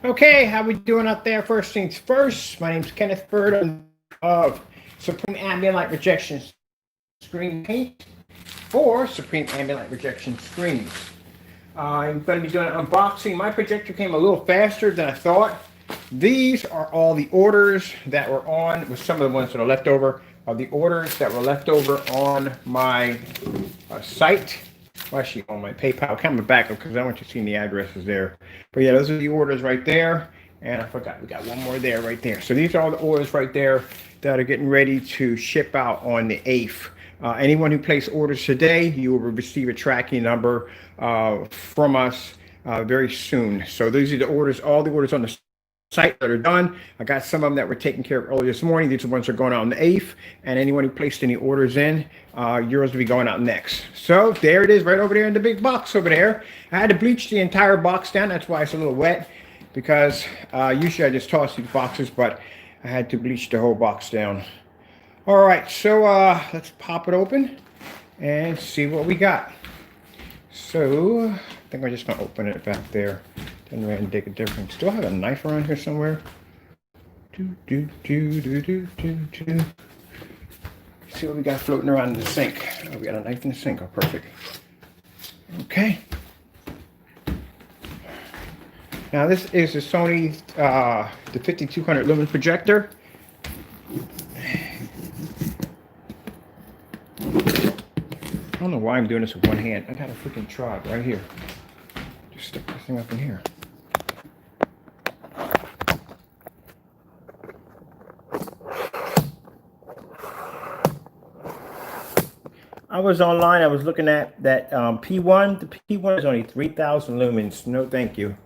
Okay, how we doing out there? First things first, my name's Kenneth Bird of Supreme Ambient Light Rejection Screen Paint for Supreme Ambient Light Rejection Screens. I'm going to be doing an unboxing. My projector came a little faster than I thought. These are all the orders that were on, with some of the ones that are left over, the orders that were left over on my site. Well, actually, on my PayPal. Coming back because I want you to see the addresses there. But yeah, those are the orders right there. And I forgot, we got one more there, right there. So these are all the orders right there that are getting ready to ship out on the 8th. Anyone who placed orders today, you will receive a tracking number from us very soon. So these are the orders, all the orders on the site that are done. I got some of them that were taken care of early this morning. These are the ones that are going out on the 8th. And anyone who placed any orders in, yours will be going out next. So there it is, right over there in the big box over there. I had to bleach the entire box down. That's why it's a little wet, because usually I just toss these boxes, but I had to bleach the whole box down. All right, so let's pop it open and see what we got. So I think I'm just gonna open it back there. Doesn't really make a difference. Do I have a knife around here somewhere? See what we got floating around in the sink. Oh, we got a knife in the sink. Oh, perfect. Okay. Now this is the Sony, the 5200 lumen projector. I don't know why I'm doing this with one hand. I got a freaking trod right here. Just stick this thing up in here. I was online. I was looking at that P1. The P1 is only 3,000 lumens. No, thank you.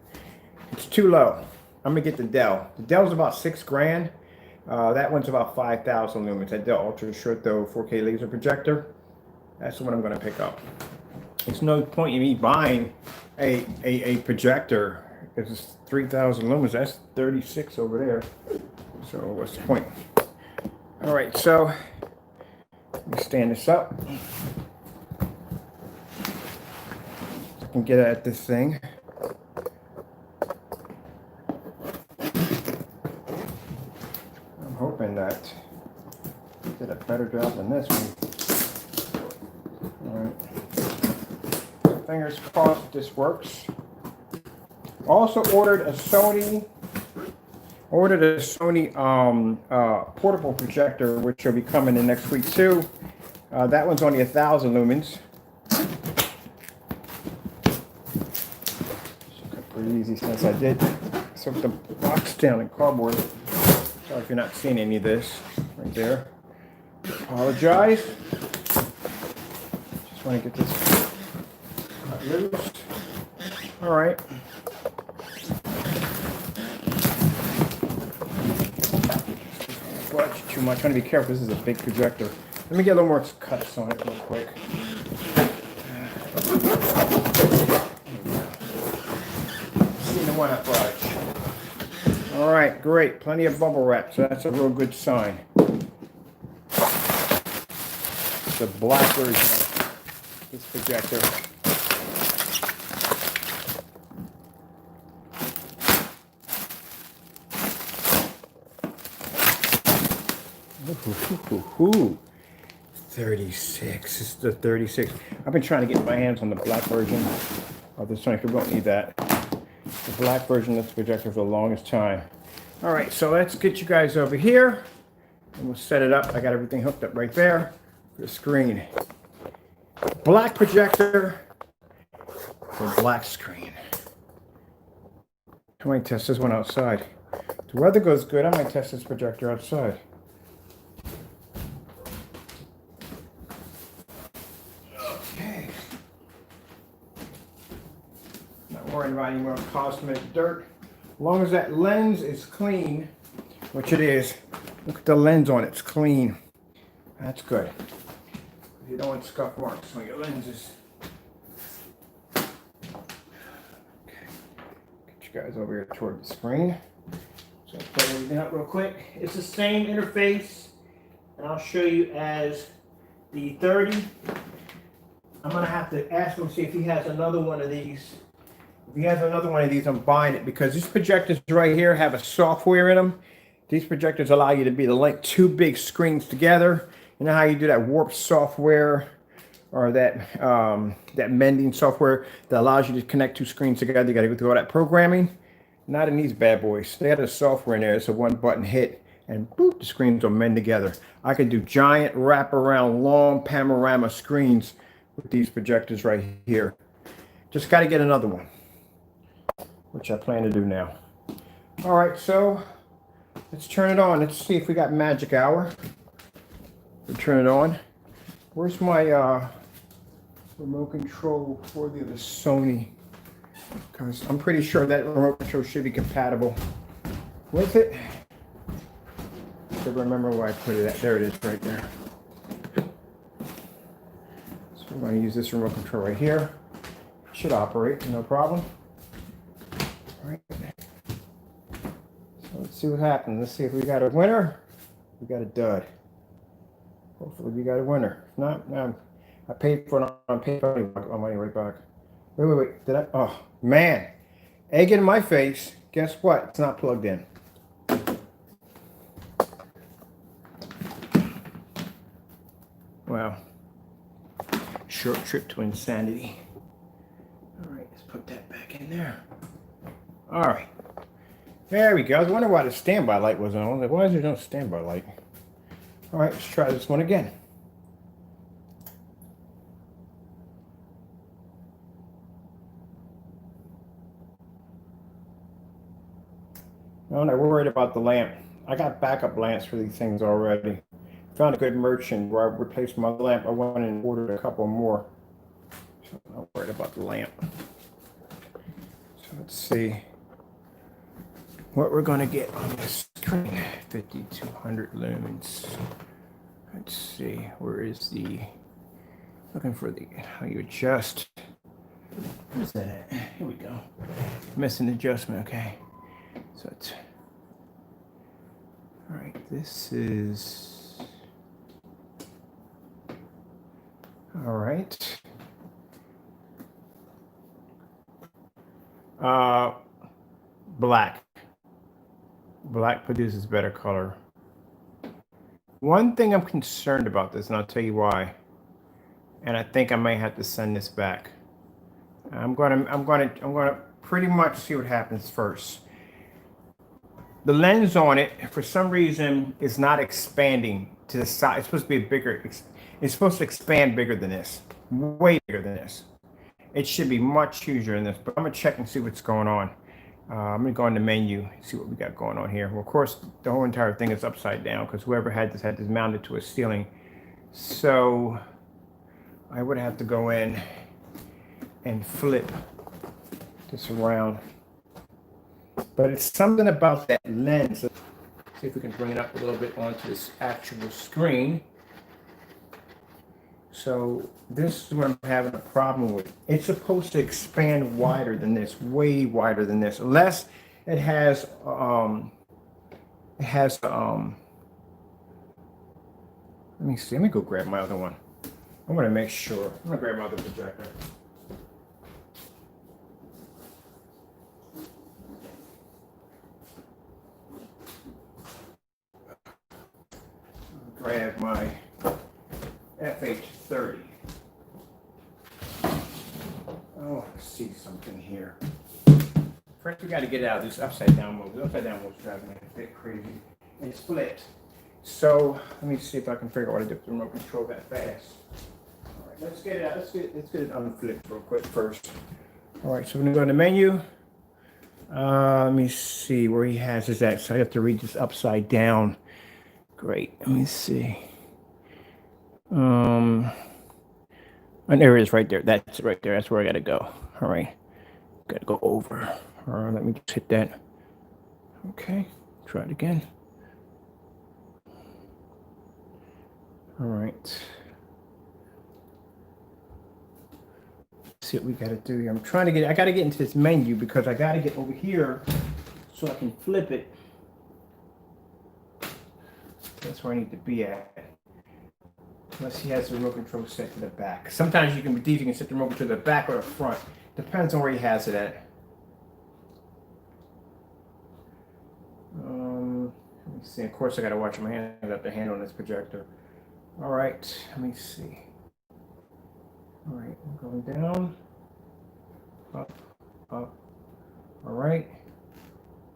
It's too low. I'm gonna get the Dell. The Dell's about $6 grand. That one's about 5,000 lumens. That Dell Ultra Short though 4K laser projector. That's the one I'm gonna pick up. There's no point in me buying a projector because it's 3,000 lumens. That's 36 over there. So what's the point? All right, so let me stand this up. I can get at this thing. I'm hoping that I did a better job than this one. All right. Fingers crossed this works. Also ordered a Sony portable projector, which will be coming in next week too. That one's only 1,000 lumens. Pretty easy since I did took the box down in cardboard. Sorry if you're not seeing any of this right there. Apologize. Just want to get this cut loose. All right. Too much. I want to be careful. This is a big projector. Let me get a little more cuts on it real quick. See the one up right. All right, great. Plenty of bubble wrap, so that's a real good sign. It's a black version of this projector. Ooh, 36. This is the 36. I've been trying to get my hands on the black version of the Sony. We won't need that. The black version of this projector for the longest time. All right, so let's get you guys over here and we'll set it up. I got everything hooked up right there for the screen. Black projector for black screen. I might test this one outside. If the weather goes good, I might test this projector outside. Worrying about any more cosmetic dirt. As long as that lens is clean, which it is. Look at the lens on it, it's clean. That's good. You don't want scuff marks on your lenses. Okay. Get you guys over here toward the screen. So I'll plug everything up real quick. It's the same interface, and I'll show you as the 30. I'm gonna have to ask him to see if he has another one of these If he has another one of these, I'm buying it because these projectors right here have a software in them. These projectors allow you to link two big screens together. You know how you do that warp software or that that mending software that allows you to connect two screens together? You got to go through all that programming. Not in these bad boys. They have a software in there. It's a one button hit and boop, the screens will mend together. I can do giant wraparound long panorama screens with these projectors right here. Just got to get another one, which I plan to do now. All right, so let's turn it on. Let's see if we got magic hour. We'll turn it on. Where's my remote control for the other Sony? Because I'm pretty sure that remote control should be compatible with it. I remember where I put it at. There it is, right there. So we're going to use this remote control right here. It should operate, no problem. All right. So let's see what happens. Let's see if we got a winner. We got a dud. Hopefully we got a winner. If not, I paid for it on PayPal. My money right back. Wait. Did I? Oh, man. Egg in my face. Guess what? It's not plugged in. Well, short trip to insanity. All right, let's put that back in there. All right. There we go. I was wondering why the standby light wasn't on. I was like, why is there no standby light? All right, let's try this one again. I'm not worried about the lamp. I got backup lamps for these things already. Found a good merchant where I replaced my lamp. I went and ordered a couple more. So I'm not worried about the lamp. So let's see what we're going to get on this screen. 5200 lumens. Let's see, where is the, looking for the, how you adjust. Where's that at? Here we go. Missing adjustment, okay. So it's, all right, this is, all right. Black. Black produces better color. One thing I'm concerned about this, and I'll tell you why. And I think I may have to send this back. I'm gonna pretty much see what happens first. The lens on it, for some reason, is not expanding to the side. It's supposed to be bigger. It's supposed to expand bigger than this, way bigger than this. It should be much huger than this, but I'm gonna check and see what's going on. I'm gonna go in the menu and see what we got going on here. Well, of course, the whole entire thing is upside down because whoever had this mounted to a ceiling. So I would have to go in and flip this around. But it's something about that lens. See if we can bring it up a little bit onto this actual screen. So this is what I'm having a problem with. It's supposed to expand wider than this, way wider than this. Unless it has let me see, let me go grab my other one. I'm gonna make sure. I'm gonna grab my other projector. Grab my Fh30. Oh, I see something here. First, we got to get out of this upside down mode. The upside down mode is driving me a bit crazy. It's split. So let me see if I can figure out how to do the remote control that fast. All right, let's get it out. Let's get it unflipped real quick first. All right, so we're gonna go in the menu. Let me see where he has his at. So I have to read this upside down. Great. Let me see. And there it is right there. That's right there. That's where I gotta go. All right. Gotta go over. All right, let me just hit that. Okay. Try it again. All right. Let's see what we gotta do here. I gotta get into this menu because I gotta get over here so I can flip it. That's where I need to be at. Unless he has the remote control set to the back. Sometimes you can set the remote control to the back or the front. Depends on where he has it at. see. Of course, I got to watch my hand. I got the hand on this projector. All right, let me see. All right, I'm going down, up, up. All right,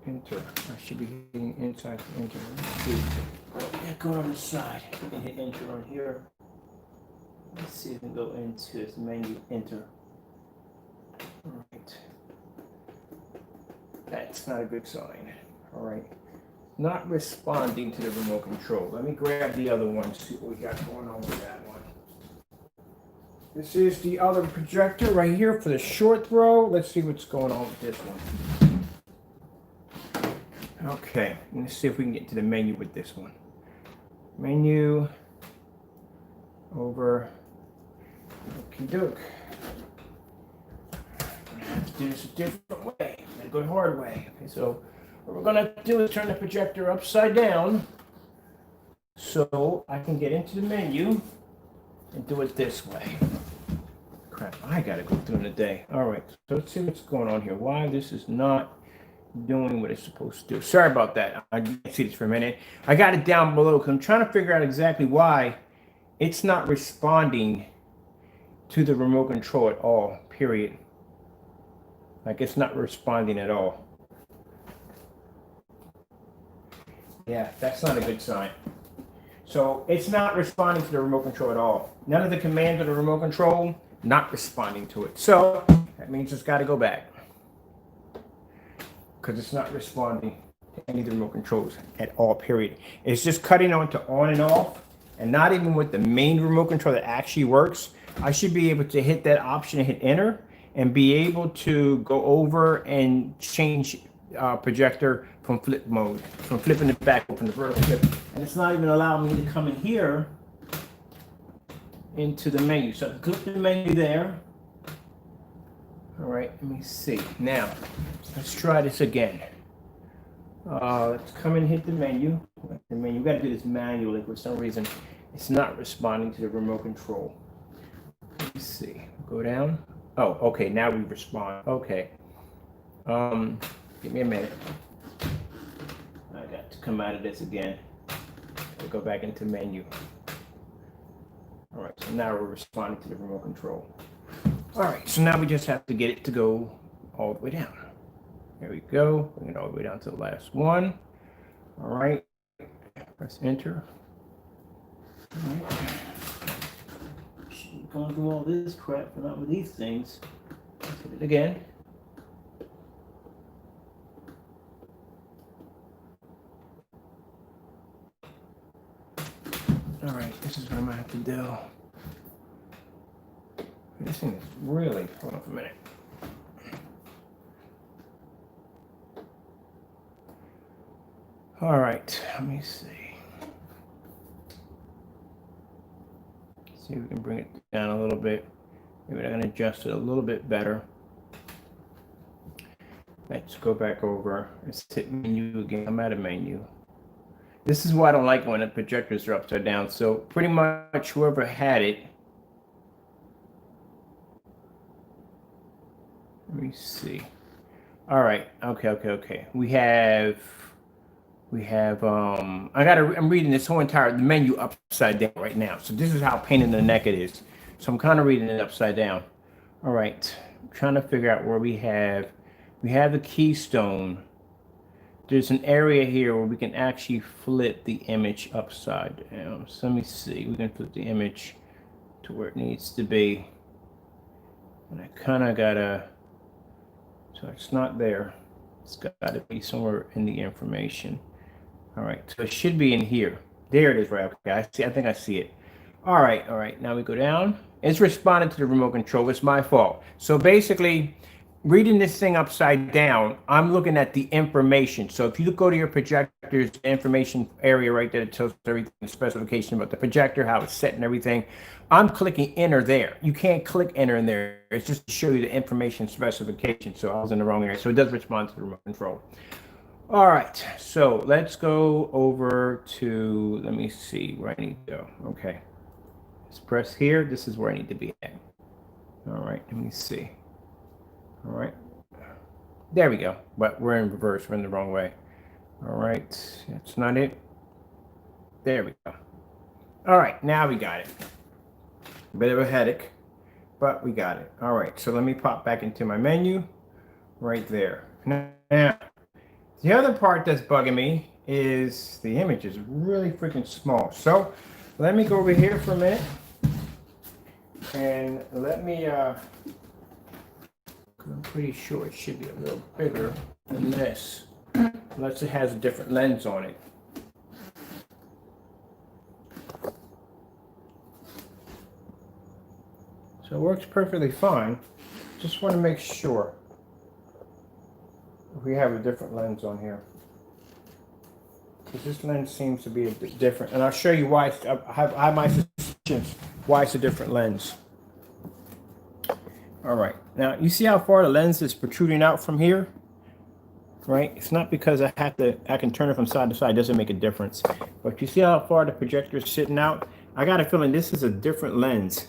enter. I should be hitting inside to enter. Let's see. Yeah, go on the side and hit enter on here. Let's see if we can go into this menu, enter. All right. That's not a good sign. All right. Not responding to the remote control. Let me grab the other one, see what we got going on with that one. This is the other projector right here for the short throw. Let's see what's going on with this one. Okay, let's see if we can get to the menu with this one. Menu, over, okie doke. I'm gonna have to do this a different way. I'm gonna go the hard way. Okay, so what we're gonna do is turn the projector upside down so I can get into the menu and do it this way. Crap, I gotta go through in a day. All right, so let's see what's going on here. Why this is not doing what it's supposed to do. Sorry about that. I didn't see this for a minute. I got it down below because I'm trying to figure out exactly why it's not responding to the remote control at all, period. Like it's not responding at all. Yeah, that's not a good sign. So it's not responding to the remote control at all. None of the commands of the remote control, not responding to it. So that means it's got to go back, because it's not responding to any of the remote controls at all, period. It's just cutting on to on and off, and not even with the main remote control that actually works. I should be able to hit that option and hit enter and be able to go over and change projector from flip mode, from flipping it back open to vertical flip. And it's not even allowing me to come in here into the menu. So click the menu there. All right, let me see. Now, let's try this again. Let's come and hit the menu. We got to do this manually. For some reason, it's not responding to the remote control. Let me see. Go down. Oh, okay. Now we respond. Okay. Give me a minute. I got to come out of this again. We'll go back into menu. All right. So now we're responding to the remote control. All right, so now we just have to get it to go all the way down. There we go. Bring it all the way down to the last one. All right, press enter. All right. Shouldn't go through all this crap, but not with these things. Let's hit it again. All right, this is what I'm gonna have to do. This thing is really, hold on for a minute. All right, let me see. See if we can bring it down a little bit. Maybe I can adjust it a little bit better. Let's go back over. Let's hit menu again. I'm out of menu. This is why I don't like when the projectors are upside down. So pretty much whoever had it, let me see. All right. Okay. We have I'm reading this whole entire menu upside down right now. So this is how pain in the neck it is. So I'm kind of reading it upside down. All right. I'm trying to figure out where we have the keystone. There's an area here where we can actually flip the image upside down. So let me see. We can flip the image to where it needs to be. And I kind of gotta. So it's not there. It's got to be somewhere in the information. All right, so it should be in here. There it is, right? Okay, I see. I think I see it. All right. Now we go down. It's responding to the remote control. It's my fault. So basically, reading this thing upside down, I'm looking at the information. So if you go to your projector's information area right there, it tells everything, the specification about the projector, how it's set and everything. I'm clicking enter there. You can't click enter in there. It's just to show you the information specification. So I was in the wrong area. So it does respond to the remote control. All right. So let's go over to, let me see where I need to go. Okay. Let's press here. This is where I need to be at. All right. Let me see. All right. There we go. But we're in reverse. We're in the wrong way. All right. That's not it. There we go. All right, now we got it. A bit of a headache, but we got it. All right, so let me pop back into my menu right there. Now, the other part that's bugging me is the image is really freaking small. So let me go over here for a minute and let me, I'm pretty sure it should be a little bigger than this, unless it has a different lens on it. So it works perfectly fine. Just want to make sure we have a different lens on here. Because this lens seems to be a bit different. And I'll show you why. I have my suspicions why it's a different lens. All right. Now, you see how far the lens is protruding out from here? Right? It's not because I can turn it from side to side. It doesn't make a difference. But you see how far the projector is sitting out? I got a feeling this is a different lens.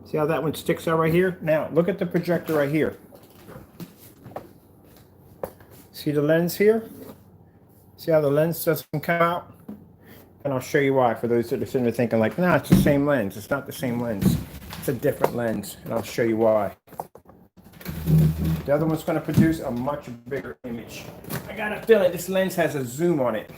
See how that one sticks out right here? Now, look at the projector right here. See the lens here? See how the lens doesn't come out? And I'll show you why for those that are sitting there thinking like, nah, it's the same lens. It's not the same lens. It's a different lens, and I'll show you why. The other one's going to produce a much bigger image. I got a feeling this lens has a zoom on it.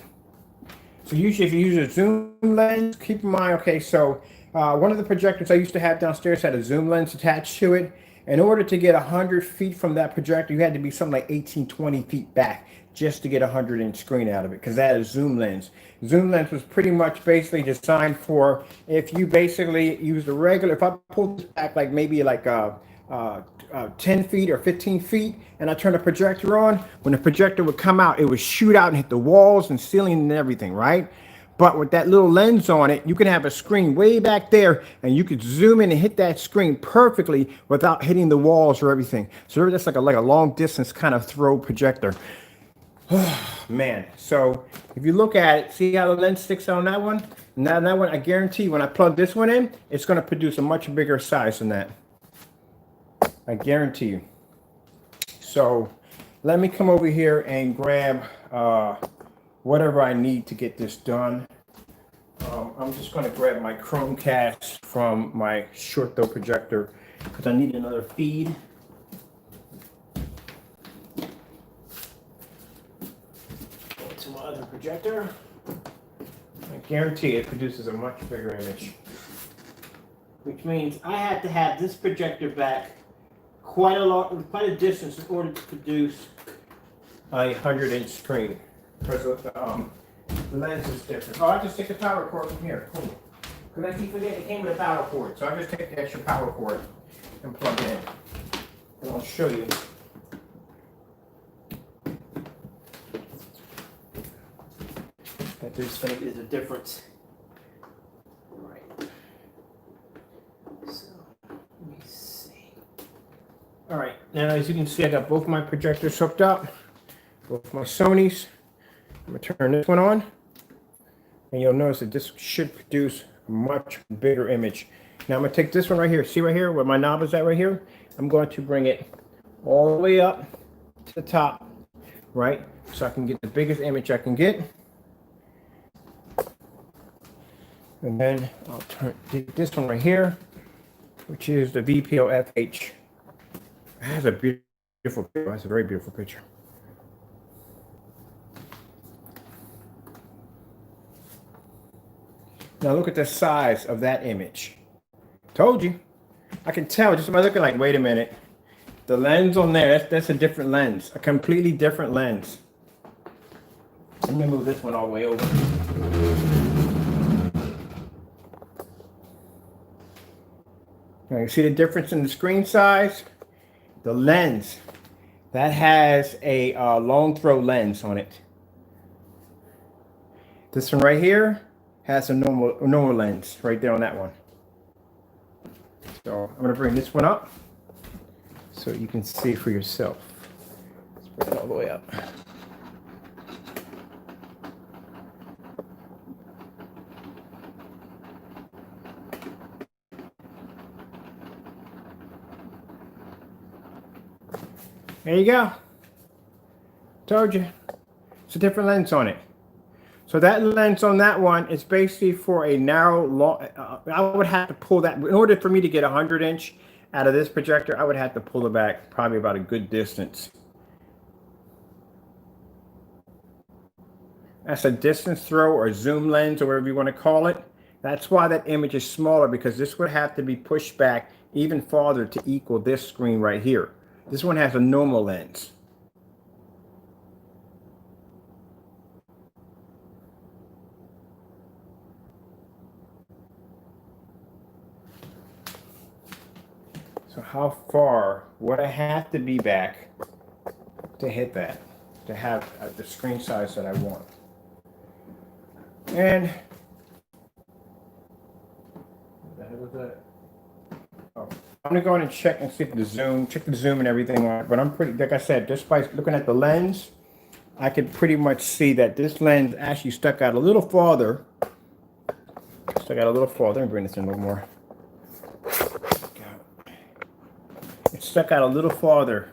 So usually if you use a zoom lens, keep in mind, okay, so one of the projectors I used to have downstairs had a zoom lens attached to it. In order to get 100 feet from that projector, you had to be something like 18, 20 feet back just to get a 100-inch screen out of it, because that is zoom lens. Zoom lens was pretty much basically designed for if you basically use the regular, if I pull this back like maybe like 10 feet or 15 feet and I turn the projector on, when the projector would come out, it would shoot out and hit the walls and ceiling and everything, right? But with that little lens on it, you can have a screen way back there and you could zoom in and hit that screen perfectly without hitting the walls or everything. So that's like a long distance kind of throw projector. Man, so if you look at it, see how the lens sticks on that one? Now that one, I guarantee when I plug this one in, it's going to produce a much bigger size than that. I guarantee you. So let me come over here and grab whatever I need to get this done. I'm just going to grab my Chromecast from my short throw projector because I need another feed. To my other projector. I guarantee it produces a much bigger image. Which means I had to have this projector back quite a distance in order to produce a 100-inch screen. Because the lens is different. Oh, I just take the power cord from here. Cool. Because I keep forgetting it came with a power cord. So I just take the extra power cord and plug it in. And I'll show you. That there's going to be the difference. Right. So, let me see. All right. Now, as you can see, I got both my projectors hooked up. Both my Sonys. I'm going to turn this one on. And you'll notice that this should produce a much bigger image. Now, I'm going to take this one right here. See right here where my knob is at right here? I'm going to bring it all the way up to the top. Right? So I can get the biggest image I can get. And then I'll take this one right here, which is the VPO FH. It has a beautiful picture. That's a very beautiful picture. Now look at the size of that image. Told you. I can tell just by looking like, wait a minute. The lens on there, that's a different lens. A completely different lens. Let me move this one all the way over. Now you see the difference in the screen size? The lens, that has a long throw lens on it. This one right here has a normal lens right there on that one. So I'm going to bring this one up so you can see for yourself. Let's bring it all the way up. There you go. Told you. It's a different lens on it. So that lens on that one is basically for a narrow, long, I would have to pull that, in order for me to get a 100-inch out of this projector, I would have to pull it back probably about a good distance. That's a distance throw or zoom lens or whatever you want to call it. That's why that image is smaller, because this would have to be pushed back even farther to equal this screen right here. This one has a normal lens. So how far would I have to be back to hit that, to have the screen size that I want? And what the hell was that? Oh, I'm gonna go in and check and see if the zoom, check the zoom and everything on it. But I'm pretty, like I said, just by looking at the lens, I could pretty much see that this lens actually stuck out a little farther. Stuck out a little farther. Let me bring this in a little more. It stuck out a little farther.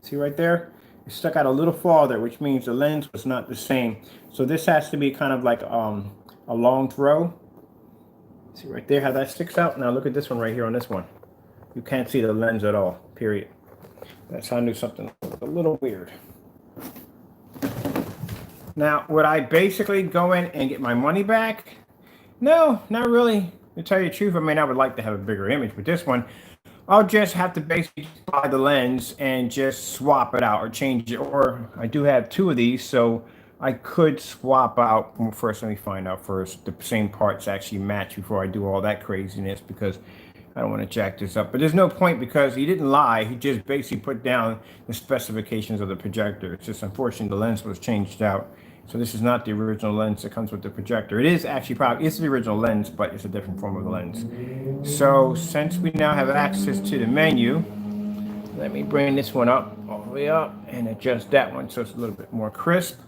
See right there? It stuck out a little farther, which means the lens was not the same. So this has to be kind of like a long throw. See right there how that sticks out? Now look at this one right here on this one. You can't see the lens at all, period. That's how I knew something was a little weird. Now, would I basically go in and get my money back? No, not really. To tell you the truth, I mean, I would like to have a bigger image, but this one, I'll just have to basically buy the lens and just swap it out or change it. Or I do have two of these, so I could swap out. Well, first, let me find out first the same parts actually match before I do all that craziness, because I don't want to jack this up. But there's no point, because he didn't lie. He just basically put down the specifications of the projector. It's just unfortunate the lens was changed out. So this is not the original lens that comes with the projector. It is actually probably, it's the original lens, but it's a different form of the lens. So since we now have access to the menu, let me bring this one up, all the way up, and adjust that one so it's a little bit more crisp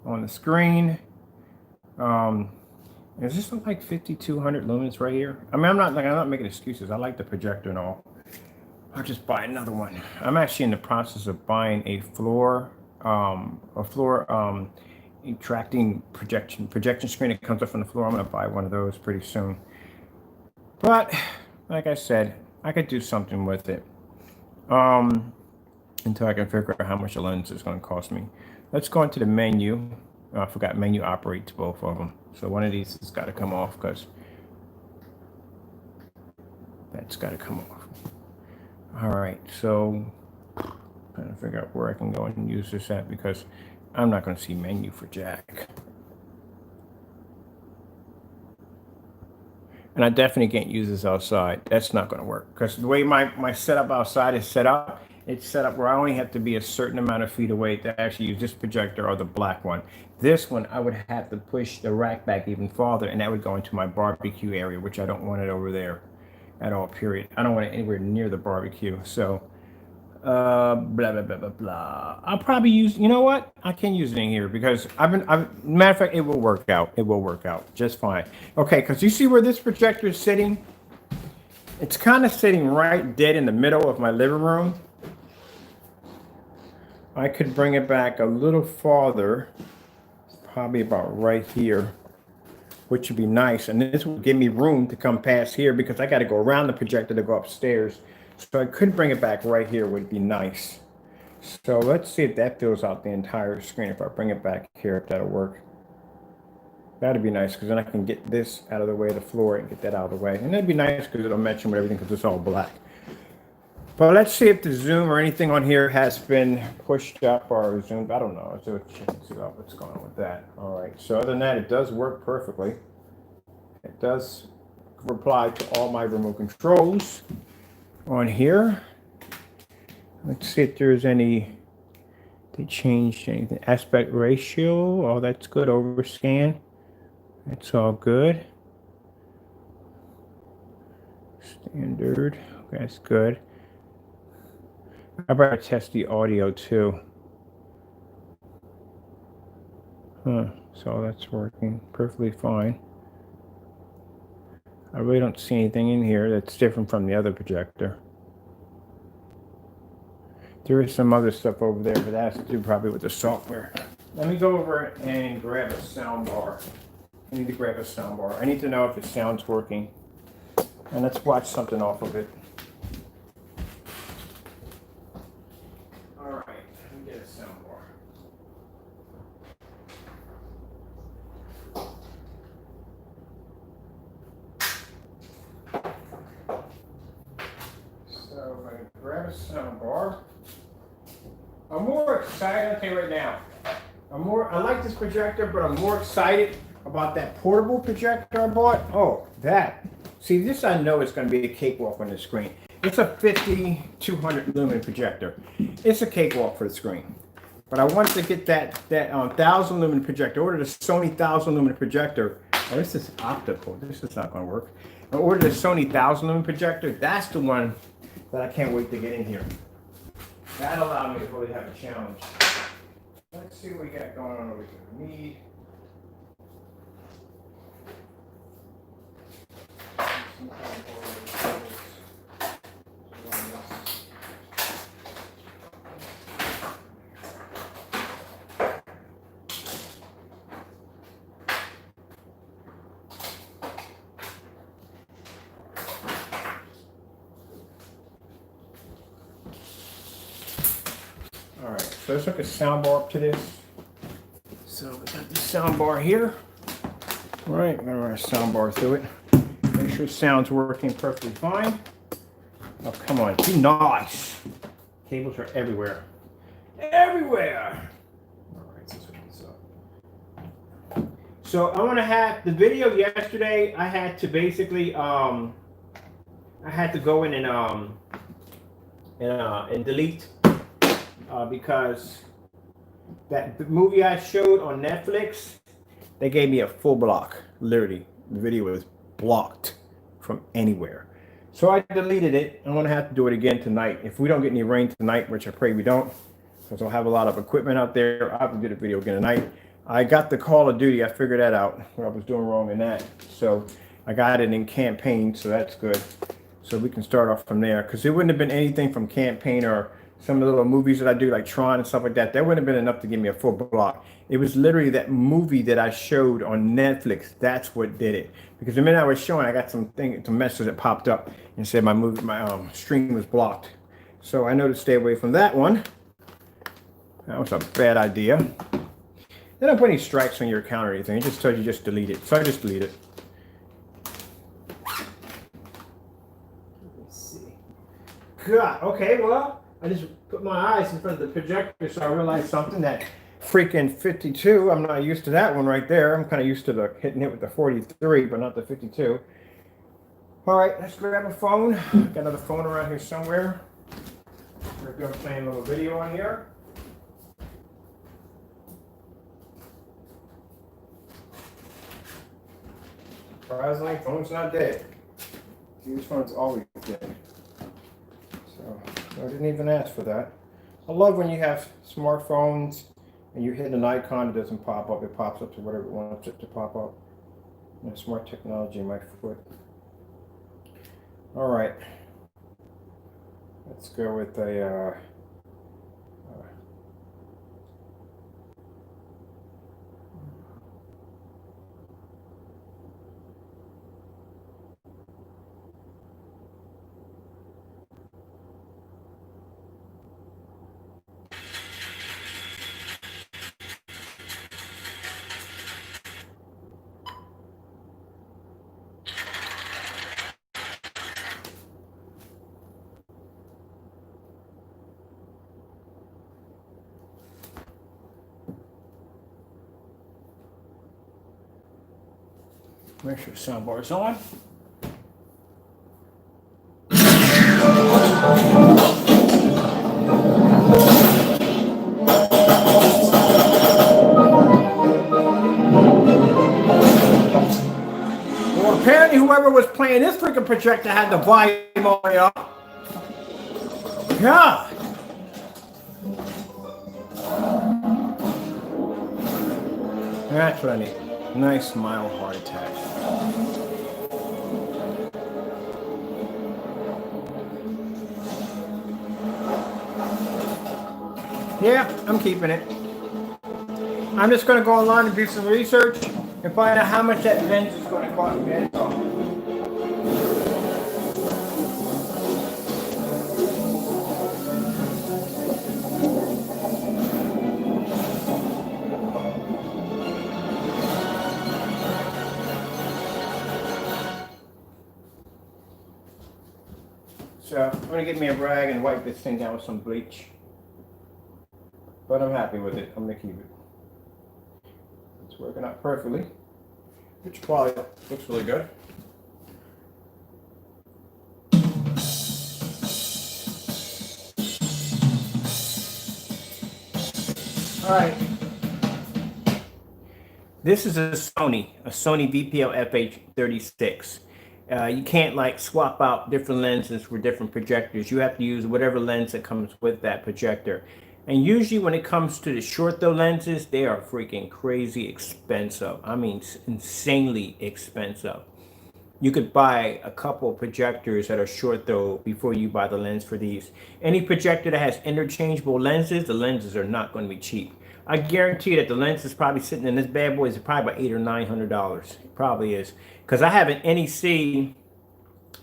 on the screen. Is this like 5200 lumens right here? I mean, I'm not making excuses. I like the projector and all. I'll just buy another one. I'm actually in the process of buying a floor tracking projection screen that comes up from the floor. I'm gonna buy one of those pretty soon. But like I said, I could do something with it until I can figure out how much a lens is going to cost me. Let's go into the menu. I forgot menu operates both of them. So one of these has got to come off, because that's got to come off. All right, so I'm trying to figure out where I can go and use this at, because I'm not going to see menu for jack. And I definitely can't use this outside. That's not going to work, because the way my setup outside is set up, it's set up where I only have to be a certain amount of feet away to actually use this projector or the black one. This one, I would have to push the rack back even farther, and that would go into my barbecue area, which I don't want it over there at all, period. I don't want it anywhere near the barbecue. So blah blah blah blah blah. I'll probably use, you know what, I can use it in here, because matter of fact, it will work out. It will work out just fine. Okay, because you see where this projector is sitting? It's kind of sitting right dead in the middle of my living room. I could bring it back a little farther, probably about right here, which would be nice. And this would give me room to come past here, because I got to go around the projector to go upstairs. So I could bring it back right here, would be nice. So let's see if that fills out the entire screen. If I bring it back here, if that'll work. That'd be nice, because then I can get this out of the way of the floor and get that out of the way. And that'd be nice, because it'll match with everything, because it's all black. But let's see if the zoom or anything on here has been pushed up or zoomed. I don't know. Let's do a check and see what's going on with that. All right. So other than that, it does work perfectly. It does reply to all my remote controls on here. Let's see if there's any, they changed anything. Aspect ratio. Oh, that's good. Overscan. That's all good. Standard. Okay, that's good. I better test the audio too. So that's working perfectly fine. I really don't see anything in here that's different from the other projector. There is some other stuff over there, but that has to do probably with the software. Let me go over and grab a sound bar. I need to grab a sound bar. I need to know if the sound's working. And let's watch something off of it. All right, let me get a sound bar. So I'm going to grab a sound bar. I'm more excited, I'll tell you right now. I like this projector, but I'm more excited about that portable projector I bought. Oh, that. See, this I know is going to be a cakewalk on the screen. It's a 5200 lumen projector. It's a cakewalk for the screen. But I want to get that 1000 lumen projector. I ordered a Sony 1000 lumen projector. Oh, this is optical. This is not going to work. I ordered a Sony 1000 lumen projector. That's the one that I can't wait to get in here. That allowed me to really have a challenge. Let's see what we got going on over here. We need some kind of all right, so let's hook a sound bar up to this. So we got the sound bar here. All right, I'm gonna run a sound bar through it. Make sure the sound's working perfectly fine. Oh, come on, be nice. Cables are everywhere. Everywhere! All right, so let's hook this up. So I want to have the video yesterday. I had to basically, I had to go in and delete because the movie I showed on Netflix, they gave me a full block. Literally, the video was blocked from anywhere. So I deleted it. I'm gonna have to do it again tonight. If we don't get any rain tonight, which I pray we don't, because I'll have a lot of equipment out there, I'll have to do the video again tonight. I got the Call of Duty. I figured that out, what I was doing wrong in that. So I got it in campaign, so that's good. So we can start off from there, because it wouldn't have been anything from campaign or some of the little movies that I do, like Tron and stuff like that. That wouldn't have been enough to give me a full block. It was literally that movie that I showed on Netflix. That's what did it. Because the minute I was showing, I got some message that popped up and said my stream was blocked. So I know to stay away from that one. That was a bad idea. They don't put any strikes on your account or anything. It just tells you just delete it. So I just delete it. Let's see. God. Okay. Well, I just put my eyes in front of the projector, so I realized something, that freaking 52, I'm not used to that one right there. I'm kind of used to the hitting it with the 43, but not the 52. All right, let's grab a phone. Got another phone around here somewhere. We're going to play a little video on here. Surprisingly, phone's not dead. This phone's always dead. So I didn't even ask for that. I love when you have smartphones and you hit an icon, it doesn't pop up. It pops up to whatever it wants it to pop up. Smart technology in my foot. All right. Let's go with a make sure the soundbar is on. Well, apparently whoever was playing this freaking projector had the volume all the way up. God. That's what I need. Nice mild heart attack. Yeah, I'm keeping it. I'm just going to go online and do some research and find out how much that lens is going to cost me. So I'm going to get me a rag and wipe this thing down with some bleach. But I'm happy with it. I'm going to keep it. It's working out perfectly. Which quality looks really good. All right. This is a Sony VPL Fh36. You can't like swap out different lenses for different projectors. You have to use whatever lens that comes with that projector. And usually when it comes to the short throw lenses, they are freaking crazy expensive. I mean, insanely expensive. You could buy a couple of projectors that are short throw before you buy the lens for these. Any projector that has interchangeable lenses, the lenses are not going to be cheap. I guarantee that the lens is probably sitting in this bad boy is probably about $800 or $900. It probably is. Because I have an NEC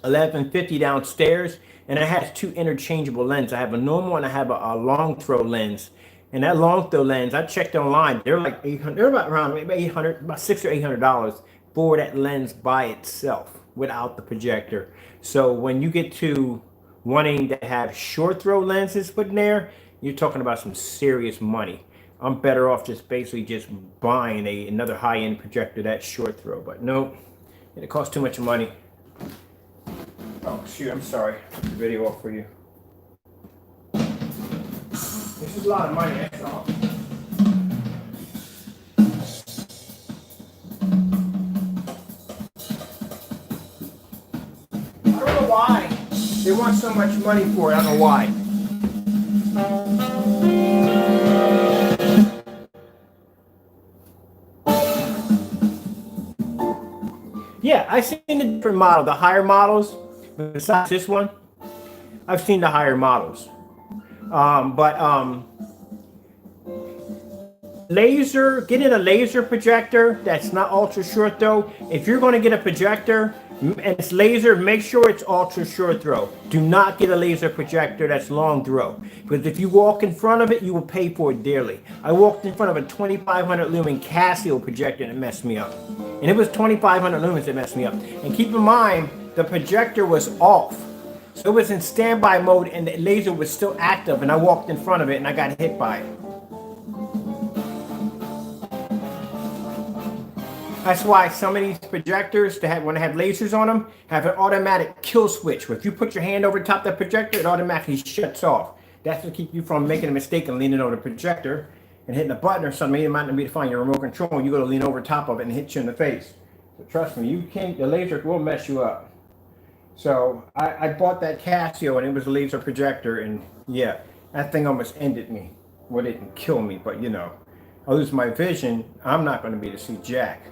1150 downstairs, and it has two interchangeable lenses. I have a normal and I have a long throw lens. And that long throw lens, I checked online, they're like $800, they're about around maybe $800, about $600 or $800 for that lens by itself without the projector. So when you get to wanting to have short throw lenses put in there, you're talking about some serious money. I'm better off just basically just buying another high-end projector that's short throw, but no, it costs too much money. Oh shoot, I'm sorry. I took the video off for you. This is a lot of money, that's all. I don't know why they want so much money for it. I don't know why. Yeah, I've seen the different model, the higher models. Besides this one, I've seen the higher models. Laser, getting a laser projector that's not ultra short throw. If you're going to get a projector and it's laser, make sure it's ultra short throw. Do not get a laser projector that's long throw, because if you walk in front of it, you will pay for it dearly. I walked in front of a 2500 lumen Casio projector and it messed me up. And it was 2500 lumens that messed me up. And keep in mind, the projector was off. So it was in standby mode and the laser was still active, and I walked in front of it and I got hit by it. That's why some of these projectors that when they have lasers on them have an automatic kill switch, where if you put your hand over top that projector, it automatically shuts off. That's to keep you from making a mistake and leaning over the projector and hitting a button or something. It might not be to find your remote control. You go to lean over top of it and hit you in the face. So trust me, the laser will mess you up. So I bought that Casio and it was a laser projector, and yeah, that thing almost ended me. Well, it didn't kill me, but you know, I lose my vision. I'm not going to be able to see jack.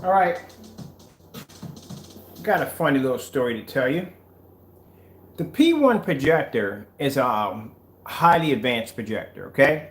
All right, got a funny little story to tell you. The P1 projector is a highly advanced projector, okay?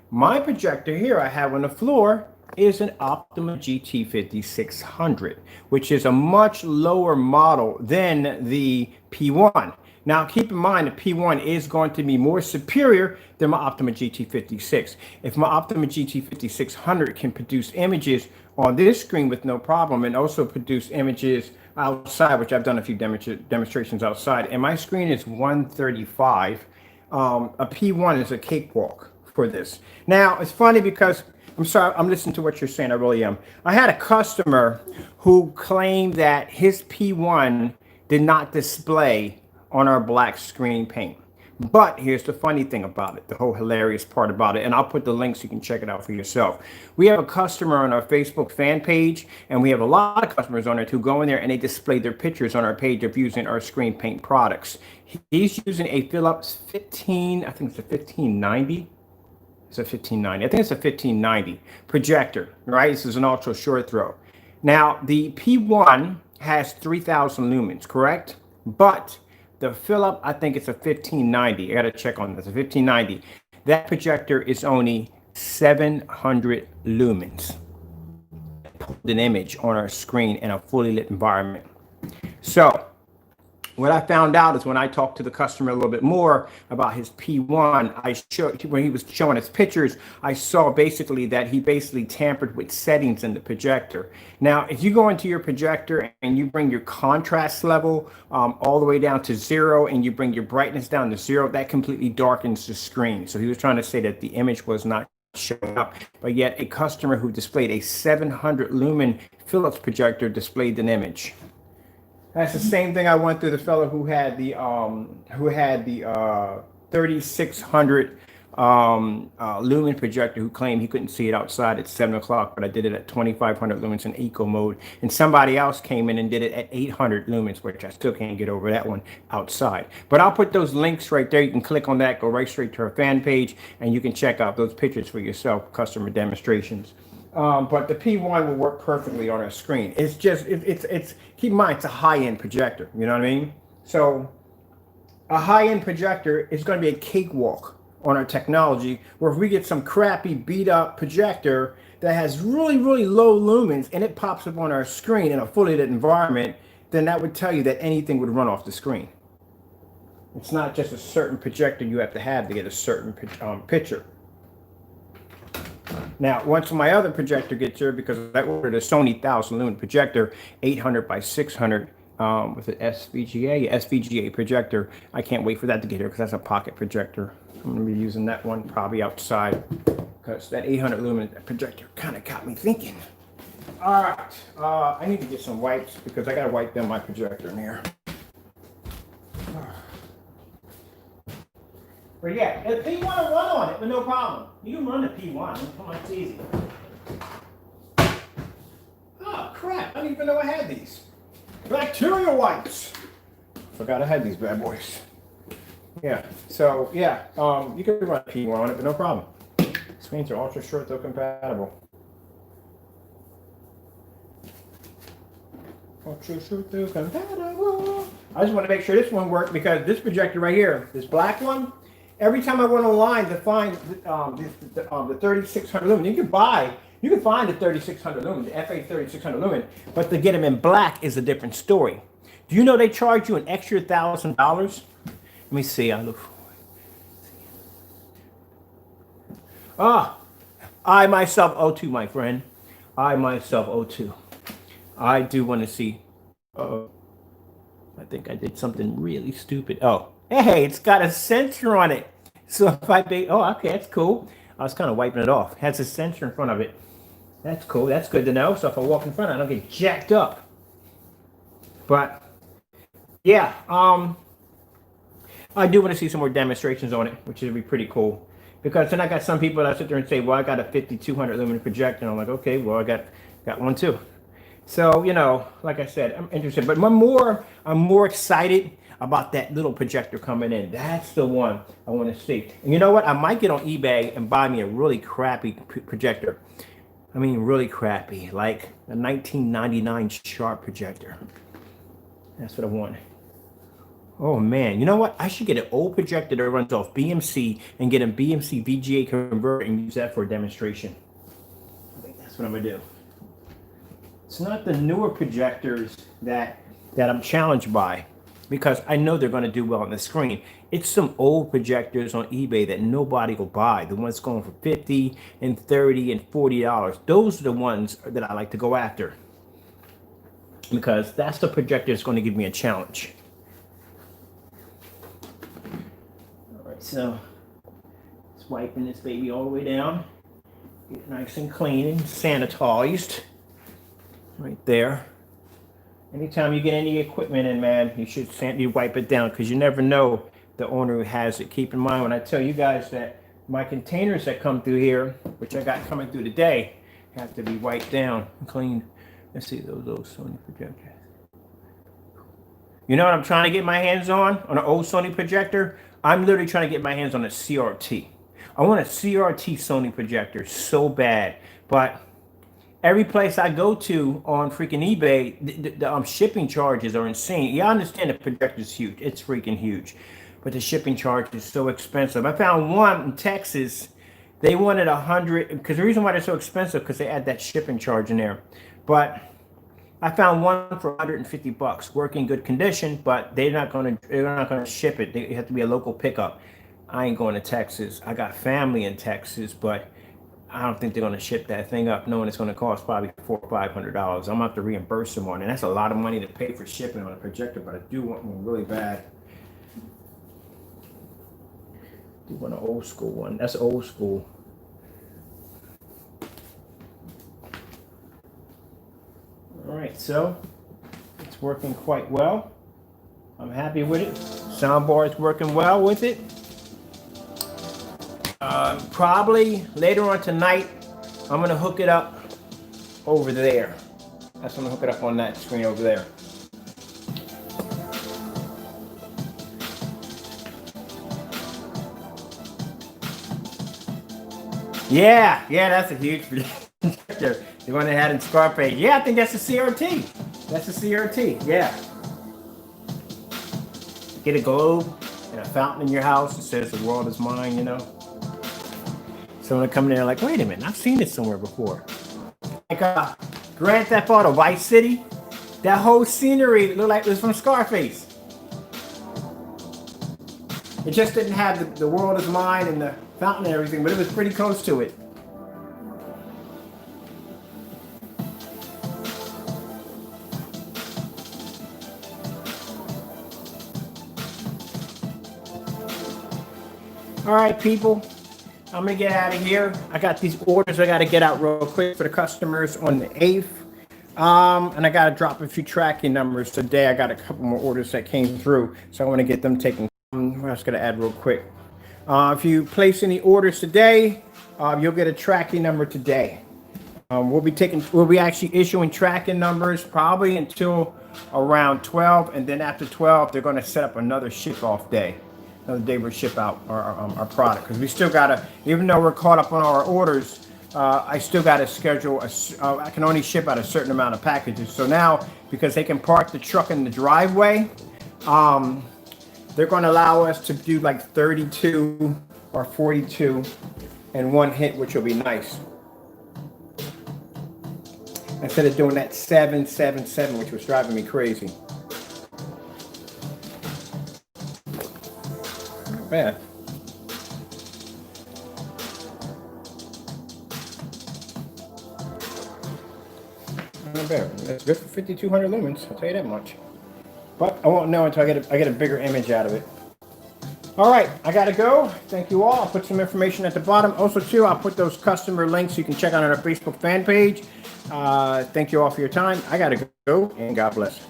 My projector here I have on the floor is an Optima GT5600, which is a much lower model than the P1. Now, keep in mind, the P1 is going to be more superior than my Optima GT56. If my Optima GT5600 can produce images on this screen with no problem, and also produce images outside, which I've done a few demonstrations outside, and my screen is 135, a P1 is a cakewalk for this. Now, it's funny because, I'm sorry, I'm listening to what you're saying, I really am. I had a customer who claimed that his P1 did not display on our black screen paint. But here's the funny thing about it, the whole hilarious part about it, and I'll put the links so you can check it out for yourself. We have a customer on our Facebook fan page, and we have a lot of customers on it who go in there and they display their pictures on our page of using our screen paint products. He's using a Philips 15, I think it's a 1590. It's a 1590. I think it's a 1590 projector, right? This is an ultra short throw. Now, the P1 has 3,000 lumens, correct? But the Philip, I think it's a 1590. I got to check on this. A 1590. That projector is only 700 lumens. An image on our screen in a fully lit environment. So what I found out is when I talked to the customer a little bit more about his P1, I showed when he was showing his pictures, I saw basically that he basically tampered with settings in the projector. Now, if you go into your projector and you bring your contrast level all the way down to 0 and you bring your brightness down to 0, that completely darkens the screen. So he was trying to say that the image was not showing up, but yet a customer who displayed a 700 lumen Philips projector displayed an image. That's the same thing I went through the fellow who had the 3600 lumen projector, who claimed he couldn't see it outside at 7 o'clock, but I did it at 2500 lumens in eco mode, and somebody else came in and did it at 800 lumens, which I still can't get over that one outside. But I'll put those links right there. You can click on that, go right straight to our fan page, and you can check out those pictures for yourself, customer demonstrations. But the P1 will work perfectly on our screen. It's just, it's keep in mind, it's a high-end projector, you know what I mean? So a high-end projector is going to be a cakewalk on our technology, where if we get some crappy beat-up projector that has really, really low lumens and it pops up on our screen in a fully lit environment, then that would tell you that anything would run off the screen. It's not just a certain projector you have to get a certain picture. Now, once my other projector gets here, because I ordered a Sony 1000 lumen projector, 800 by 600 with an SVGA projector. I can't wait for that to get here because that's a pocket projector. I'm going to be using that one probably outside, because that 800 lumen projector kind of got me thinking. All right, I need to get some wipes because I got to wipe down my projector in here. But yeah, if you want to run on it, but no problem. You can run the P1. Come on, it's easy. Oh, crap. I didn't even know I had these. Bacteria wipes. Forgot I had these bad boys. Yeah, so yeah, you can run P1 on it, but no problem. Screens are ultra short though compatible. Ultra short though compatible. I just want to make sure this one worked, because this projector right here, this black one, every time I went online to find the 3600 lumen, you can find the 3600 lumen, the Fh36 lumen, but to get them in black is a different story. Do you know they charge you an extra $1,000? Let me see. I look for it. I myself owe two, my friend. I myself owe two. I do want to see. I think I did something really stupid. Oh, hey, it's got a sensor on it. So if I be, oh, okay, that's cool. I was kind of wiping it off. It has a sensor in front of it. That's cool. That's good to know. So if I walk in front, I don't get jacked up. But yeah, I do want to see some more demonstrations on it, which would be pretty cool. Because then I got some people that sit there and say, well, I got a 5200 lumen projector. And I'm like, okay, well, I got one too. So, you know, like I said, I'm interested. But I'm more excited about that little projector coming in. That's the one I want to see. And you know what? I might get on eBay and buy me a really crappy projector. I mean, really crappy, like a 1999 Sharp projector. That's what I want. Oh man, you know what? I should get an old projector that runs off BMC and get a BMC VGA converter and use that for a demonstration. I think that's what I'm gonna do. It's not the newer projectors that I'm challenged by, because I know they're going to do well on the screen. It's some old projectors on eBay that nobody will buy. The ones going for $50 and $30 and $40. Those are the ones that I like to go after, because that's the projector that's going to give me a challenge. All right, so it's wiping this baby all the way down. Get it nice and clean and sanitized. Right there. Anytime you get any equipment in, man, you wipe it down, because you never know the owner who has it. Keep in mind when I tell you guys that my containers that come through here, which I got coming through today, have to be wiped down and cleaned. Let's see those Sony projectors. You know what I'm trying to get my hands on an old Sony projector? I'm literally trying to get my hands on a CRT. I want a CRT Sony projector so bad, but every place I go to on freaking eBay, the shipping charges are insane. Yeah, I understand the projector's huge. It's freaking huge. But the shipping charge is so expensive. I found one in Texas. They wanted 100, because the reason why they're so expensive, because they add that shipping charge in there. But I found one for 150 bucks, working good condition, but they're not gonna ship it. They have to be a local pickup. I ain't going to Texas. I got family in Texas, but I don't think they're gonna ship that thing up, knowing it's gonna cost probably $400 or $500. I'm gonna have to reimburse them on it. That's a lot of money to pay for shipping on a projector, but I do want one really bad. I do want an old school one. That's old school. All right, so it's working quite well. I'm happy with it. Soundbar is working well with it. Probably later on tonight, I'm gonna hook it up over there. That's when I'm gonna hook it up on that screen over there. Yeah, that's a huge projector. The one they had in Scarface. Yeah, I think that's a CRT. That's a CRT, yeah. Get a globe and a fountain in your house that says the world is mine, you know. Someone come in there like, wait a minute, I've seen this somewhere before. Like Grand Theft Auto Vice City, that whole scenery looked like it was from Scarface. It just didn't have the world is mine and the fountain and everything, but it was pretty close to it. All right, people. I'm gonna get out of here. I got these orders I gotta get out real quick for the customers on the 8th. And I gotta drop a few tracking numbers today. I got a couple more orders that came through, so I wanna get them taken. I'm just gonna add real quick. If you place any orders today, you'll get a tracking number today. We'll be actually issuing tracking numbers probably until around 12, and then after 12, they're gonna set up another ship off day. Another day we'll ship out our product, because we still gotta, even though we're caught up on our orders, I still gotta schedule I can only ship out a certain amount of packages. So now, because they can park the truck in the driveway, they're going to allow us to do like 32 or 42 in one hit, which will be nice, instead of doing that 777, which was driving me crazy. Bad. Not bad. That's good for 5,200 lumens. I'll tell you that much. But I won't know until I get a bigger image out of it. All right, I gotta go. Thank you all. I'll put some information at the bottom. Also, too, I'll put those customer links you can check out on our Facebook fan page. Thank you all for your time. I gotta go, and God bless.